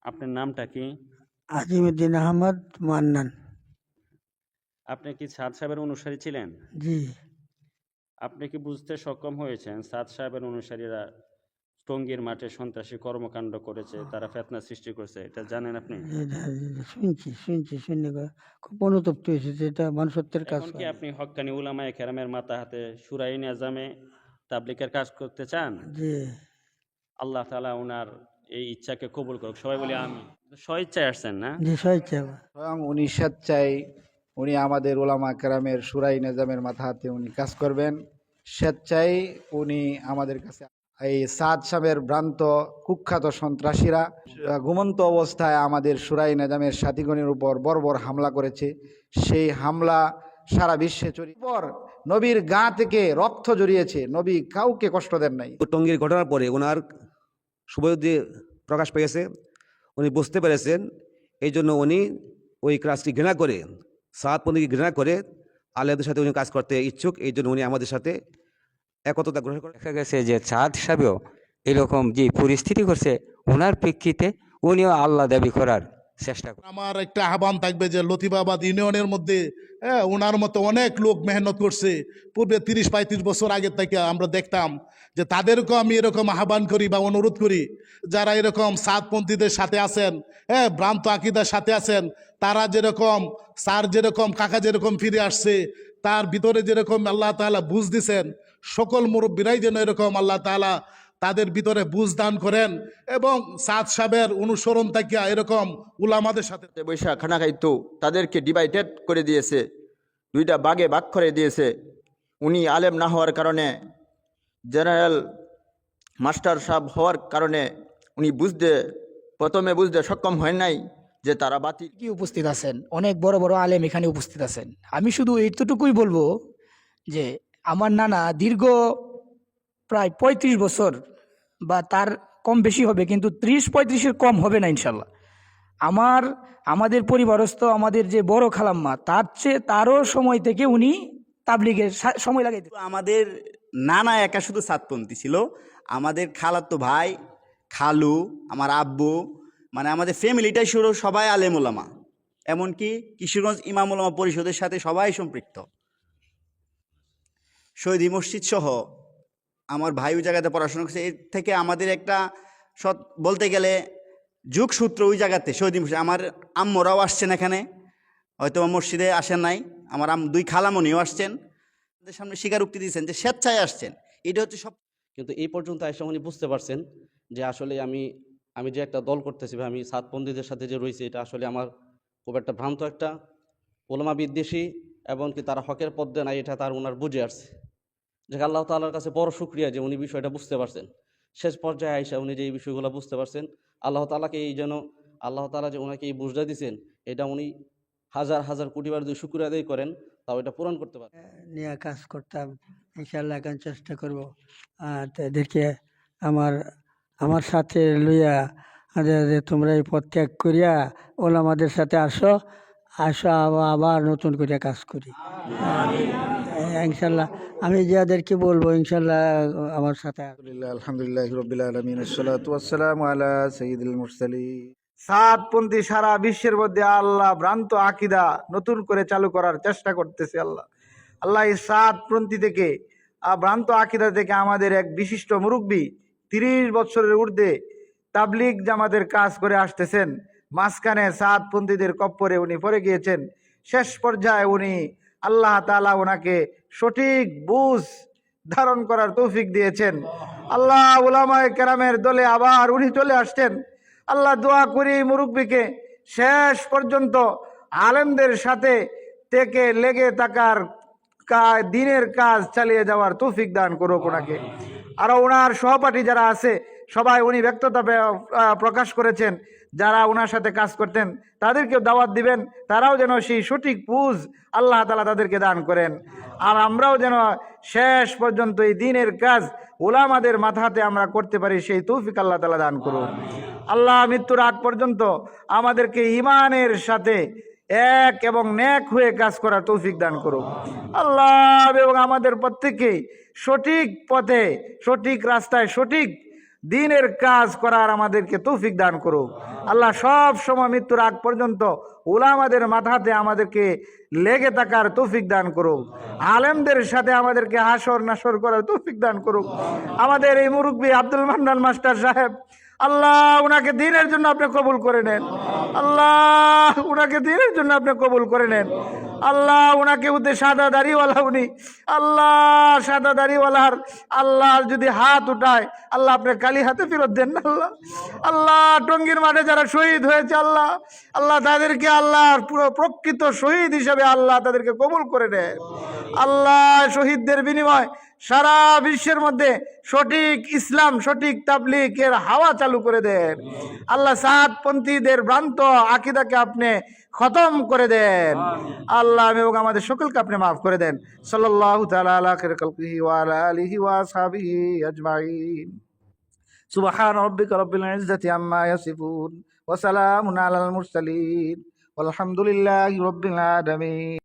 আপনার নামটা কি? আজিমউদ্দিন আহমদ মান্নান। আপনি কি সাদ সাহেবের অনুসারী ছিলেন? জি। আপনি কি বুঝতে সক্ষম হয়েছেন সাদ সাহেবের অনুসারীরা টঙ্গীর মাঠে সন্ত্রাসী কর্মকাণ্ড করেছে, তারা ফিতনা সৃষ্টি করছে, এটা জানেন আপনি? শুনে খুব অনুতপ্ত হয়েছে যে এটা মানুষত্বের কাজ এখন কি হয়। আপনি হক্কানি উলামায়ে কেরামের মাথা হাতে শুরাই নেজামে তাবলিগের কাজ করতে চান? জি। আল্লাহ তাআলা ওনার এই ইচ্ছাকে কবুল করুক। সবাই বলি আমিন। স্বইচ্ছায় আসছেন না? জি স্বেচ্ছা। স্বয়ং উনি স্বেচ্ছায় উনি আমাদের ওলামা কেরামের সুরাই নিজামের মাথা হাতে উনি কাজ করবেন। স্বেচ্ছায় উনি আমাদের কাছে এই সাদ সাহেবের ভ্রান্ত কুখ্যাত সন্ত্রাসীরা ঘুমন্ত অবস্থায় আমাদের সুরাই নিজামের সাথীগণের উপর বর্বর হামলা করেছে। সেই হামলা সারা বিশ্বে ছড়িয়ে পর নবীর গা থেকে রক্ত জড়িয়েছে, নবী কাউকে কষ্ট দেন নাই। টঙ্গীর ঘটনার পরে ওনার শুভবুদ্ধি প্রকাশ পেয়েছে, উনি বুঝতে পেরেছেন, এই জন্য উনি ওই কাজটি ঘৃণা করে, সাদপন্থীকে ঘৃণা করে আলেমদের সাথে উনি কাজ করতে ইচ্ছুক। এই জন্য উনি আমাদের সাথে একতা গ্রহণ করে। দেখা গেছে যে সাদ সাহেবও এরকম যে পরিস্থিতি করছে, ওনার প্রেক্ষিতে উনিও আল্লাহ দাবি করার চেষ্টা করে। আমার একটা আহ্বান থাকবে যে লতিফাবাদ ইউনিয়নের মধ্যে ওনার মতো অনেক লোক মেহনত করছে। পূর্বে 30-35 বছর আগে থেকে আমরা দেখতাম যে তাদেরকেও আমি এরকম আহ্বান করি বা অনুরোধ করি, যারা এরকম সাদপন্থীদের সাথে আছেন, ভ্রান্ত আকিদার সাথে আছেন, তারা যেরকম স্যার যেরকম কাকা যেরকম ফিরে আসছে, তার ভিতরে যেরকম আল্লাহ তাআলা বুঝ দিছেন, সকল মুরব্বীরাই যেন এরকম আল্লাহ তাআলা তাদের ভিতরে বুঝ দান করেন এবং সাদ সাহেবের অনুসরণ থাকিয়া এরকম উলামাদের সাথে বৈশা খানা খাইতো, তাদেরকে ডিভাইডেড করে দিয়েছে, দুইটা ভাগে ভাগ করে দিয়েছে। উনি আলেম না হওয়ার কারণে, জেনারেল মাস্টার সাহেব হওয়ার কারণে উনি প্রথমে বুঝতে সক্ষম হয় নাই যে তারা বাতিল। কি উপস্থিত আছেন, অনেক বড় বড় আলেম এখানে উপস্থিত আছেন। আমি শুধু এইটুকুই বলবো যে আমার নানা দীর্ঘ প্রায় 35 বছর বা তার কম বেশি হবে, কিন্তু 30-35-এর কম হবে না ইনশাল্লাহ। আমাদের পরিবারস্থ আমাদের যে বড় খালাম্মা, তারও সময় থেকে উনি তাবলিগের সময় লাগাইতে। আমাদের নানা একা শুধু সাতপন্থী ছিল, আমাদের খালাতো ভাই, খালু, আমার আব্বু, মানে আমাদের ফ্যামিলিটাই শুরু সবাই আলেম ওলামা, এমনকি কিশোরগঞ্জ ইমাম ওলামা পরিষদের সাথে সবাই সম্পৃক্ত। শহীদ মসজিদ সহ আমার ভাই ওই জায়গাতে পড়াশোনা করছে। এর থেকে আমাদের একটা বলতে গেলে যুগসূত্র ওই জায়গাতে শহীদ মসজিদ। আমার আম্মরাও আসছেন এখানে, হয়তো মসজিদে আসেন নাই, আমার দুই খালামণিও আসছেন, আমাদের সামনে স্বীকারোক্তি দিয়েছেন যে স্বেচ্ছায় আসছেন। এটা হচ্ছে সব। কিন্তু এই পর্যন্ত এসে উনি বুঝতে পারছেন যে আসলে আমি যে একটা দল করতেছি বা আমি সাদপন্থীদের সাথে যে রয়েছে, এটা আসলে আমার খুব একটা ভ্রান্ত একটা ওলামা বিদ্বেষী, এবং কি তারা হকের পথে নাই, এটা ওনার বুঝে আসছে। যে আল্লাহ তাআলার কাছে বড় শুকরিয়া যে উনি বিষয়টা বুঝতে পারছেন। শেষ পর্যায়ে আইসা উনি যে এই বিষয়গুলো বুঝতে পারছেন, আল্লাহ তাআলা যে ওনাকে এই বুঝটা দিয়েছেন, এটা উনি হাজার হাজার কোটিবার যদি শুকরিয়া আদায় করেন তাও এটা পূরণ করতে পারেন। নিয়ে কাজ করতাম, ইনশাল্লাহ এখন চেষ্টা করবো। আর তাদেরকে আমার সাথে লইয়া তোমরা এই পথ ত্যাগ করিয়া ওলামাদের সাথে আসো আবার নতুন করে কাজ করি ইনশাল্লাহ। আমি যাদেরকে বলবো ইনশাল্লাহ আমার সাথে। আলহামদুলিল্লাহ রাব্বিল আলামিন, আসসালাতু ওয়াসসালামু আলা সাইয়্যিদিল মুরসালিন। সাদপন্থী সারা বিশ্বের মধ্যে আল্লাহ ভ্রান্ত আকীদা নতুন করে চালু করার চেষ্টা করতেছে। আল্লাহ এই সাদপন্থী থেকে, ভ্রান্ত আকীদা থেকে আমাদের এক বিশিষ্ট মুরব্বী 30 বছরের ঊর্ধ্বে তাবলিগ জামাতের কাজ করে আসতেছেন। মাঝখানে সাদপন্থীদের কপ্পরে উনি পড়ে গিয়েছেন। শেষ পর্যায়ে উনি আল্লাহ তাআলা ওনাকে সঠিক বুঝ ধারণ করার তৌফিক দিয়েছেন। আল্লাহ উলামায়ে কেরামের দলে আবার উনি চলে আসছেন। আল্লাহ দোয়া করি মুরব্বীকে শেষ পর্যন্ত আলেমদের সাথে থেকে লেগে থাকার দিনের কাজ চালিয়ে যাওয়ার তৌফিক দান করুক ওনাকে। আর ওনার সহপাঠী যারা আছে সবাই উনি ব্যক্ততা প্রকাশ করেছেন, যারা ওনার সাথে কাজ করতেন তাদেরকেও দাওয়াত দিবেন, তারাও যেন সেই সঠিক বুঝ আল্লাহ তাআলা তাদেরকে দান করেন। আর আমরাও যেন শেষ পর্যন্ত এই দিনের কাজ উলামাদের মাথাতে আমরা করতে পারি, সেই তৌফিক আল্লাহ তাআলা দান করুন। আল্লাহ মৃত্যুর আগ পর্যন্ত আমাদেরকে ঈমানের সাথে এক এবং নেক হয়ে কাজ করার তৌফিক দান করুন আল্লাহ, এবং আমাদের প্রত্যেককেই সঠিক পথে, সঠিক রাস্তায়, সঠিক দ্বীনের কাজ করার আমাদেরকে তৌফিক দান করুক। আল্লাহ সব সময় মৃত্যুর আগ পর্যন্ত উলামাদের মাথাতে আমাদেরকে লেগে থাকার তৌফিক দান করুক। আলেমদের সাথে আমাদেরকে হাসর নাসর করার তৌফিক দান করুক। আমাদের এই মুরব্বী আব্দুল মান্নান মাস্টার সাহেব, আল্লাহ উনাকে দ্বীনের জন্য আপনি কবুল করে নেন। আল্লাহ উনাকে দ্বীনের জন্য আপনি কবুল করে নেন। আল্লাহ উনাকে উদ্দেশ্যে সাদা দাড়িওয়ালা উনি, আল্লাহ সাদা দাড়িওয়ালার আল্লাহ যদি হাত উঠায়, আল্লাহ আপনি কালি হাতে ফেরত দেন না আল্লাহ। আল্লাহ টঙ্গীর মাঠে যারা শহীদ হয়েছে আল্লাহ, আল্লাহ তাদেরকে আল্লাহ পুরো প্রকৃত শহীদ হিসাবে আল্লাহ তাদেরকে কবুল করে নেন। আল্লাহ শহীদদের বিনিময় সারা বিশ্বের মধ্যে সঠিক ইসলাম, সঠিক তাবলীগের হাওয়া চালু করে দেন। আল্লাহ সাতপন্থীদের ভ্রান্ত আকীদাকে আপনি খতম করে দেন। আল্লাহ এবং আমাদের সকলকে আপনি মাফ করে দেন। সাল্লাল্লাহু তাআলা আলা খায়রি খালকিহি ওয়া আলা আলিহি ওয়া আসহাবিহি আজমাইন। সুবহান রাব্বিকা রাব্বিল ইজ্জাতি আম্মা ইয়াসিফুন ওয়া সালামুন আলাল মুরসালিন ওয়ালহামদুলিল্লাহি রাব্বিল আলামিন।